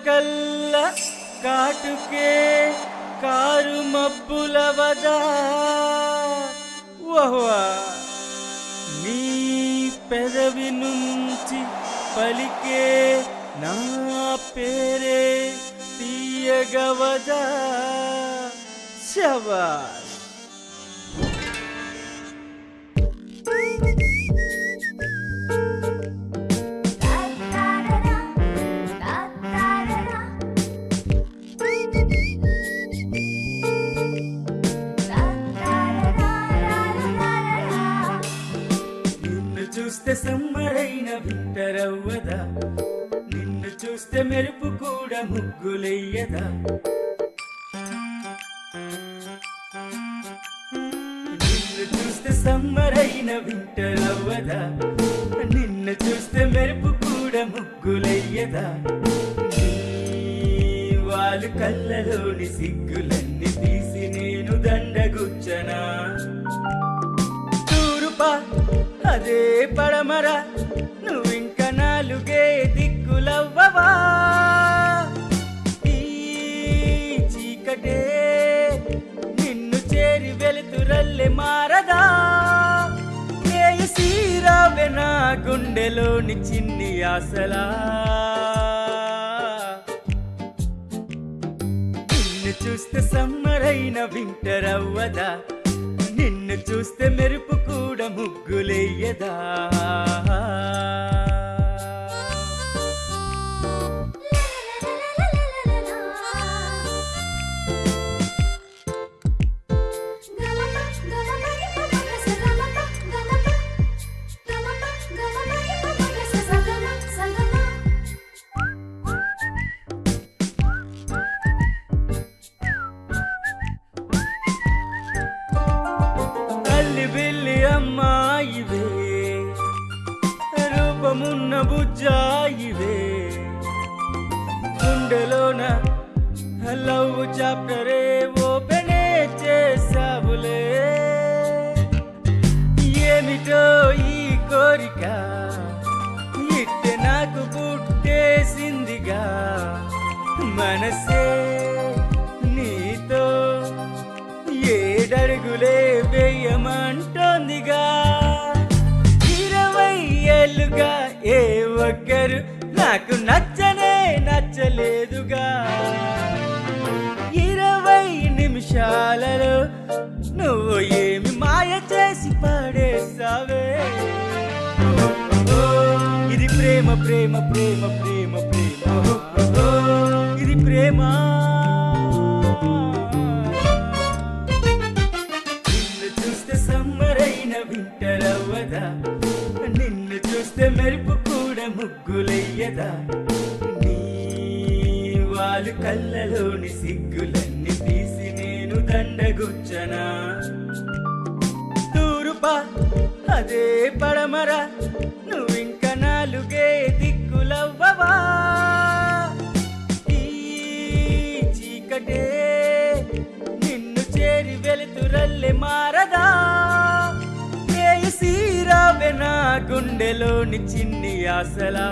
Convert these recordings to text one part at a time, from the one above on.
కల్ల కాటుకే కారు మబ్బుల వదా ఓహ్వా నీ పెదవి నుంచి పలికే నా పేరే తీయగవదా శబాష్. చూస్తే సమ్మరైన వింటరవ్వదా, నిన్ను చూస్తే మెరుపు కూడా ముగ్గులెయ్యదా. నిన్ను చూస్తే సమ్మరైన వింటరవ్వదా, నిన్ను చూస్తే మెరుపు కూడా ముగ్గులెయ్యదా. వాళ్ళు కళ్ళలోని సిగ్గులన్నీ తీసి నేను దండగుచ్చనా. తూరుపా అదే పడమర నువ్వింక నాలుగే దిక్కులవ్వవా. ఈ చీకటే నిన్ను చేరి వెలుతురల్లె మారదా. నేయసీరావె నా గుండెలోని చిన్ని ఆశలా. నిన్ను చూస్తే సమ్మరైన వింటరవ్వదా, నిన్ను చూస్తే మెరుపు కూడా ముగ్గులెయ్యదా. బిల్లి అమ్మాయివే రూపమున్న బుజ్జాయివే, గుండెలోన లవ్ చాప్టరే ఓపెనే చేసావులే. ఏమిటో ఈ కోరిక ఇట్టే నాకు పుట్టేసిందిగా. మనసే నీతో ఏడడుగులే వేయమంటోందిగా. 20 ఏళ్ళుగా ఏ ఒక్కరు నాకు నచ్చనే నచ్చలేదుగా. 20 నిమిషాలలో నువ్వు ఏమి మాయ చేసి పడేసావే. ఇది ప్రేమ ప్రేమ ప్రేమ ప్రేమ ప్రేమ, ఇది ప్రేమ. వింటరవ్వదా, నిన్ను చూస్తే మెరుపు కూడా ముగ్గులెయ్యదా. నీ వాళ్ళు కళ్ళలోని సిగ్గులన్నీ తీసి నేను దండగుచ్చనా. తూరుపా అదే పడమర నువ్వింక నాలుగే దిక్కులవ్వవా. ఈ చీకటే నిన్ను చేరి వెలుతురల్లె మారదా. సీరావె నా గుండెలోని చిన్ని ఆశలా.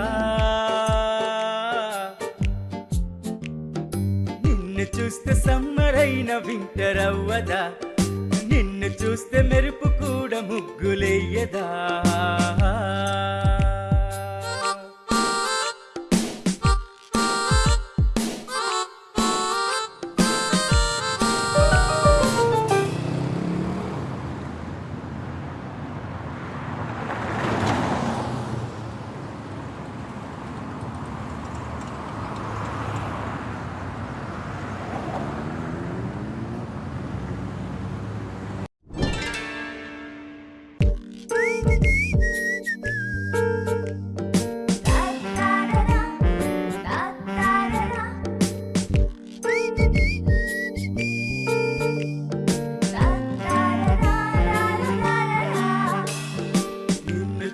నిన్ను చూస్తే సమ్మరైన వింటరవ్వదా, నిన్ను చూస్తే మెరుపు కూడా ముగ్గులెయ్యదా.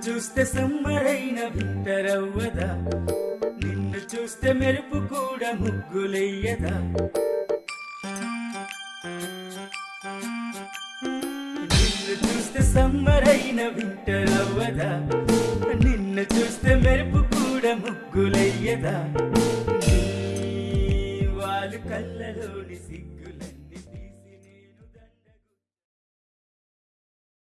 చూస్తే సమ్మరైన వింటరవ్వదా, నిన్ను చూస్తే మెరుపు కూడా ముగ్గులెయ్యదా. నిన్ను చూస్తే సమ్మరైన వింటరవ్వదా, నిన్ను చూస్తే మెరుపు కూడా ముగ్గులెయ్యదా.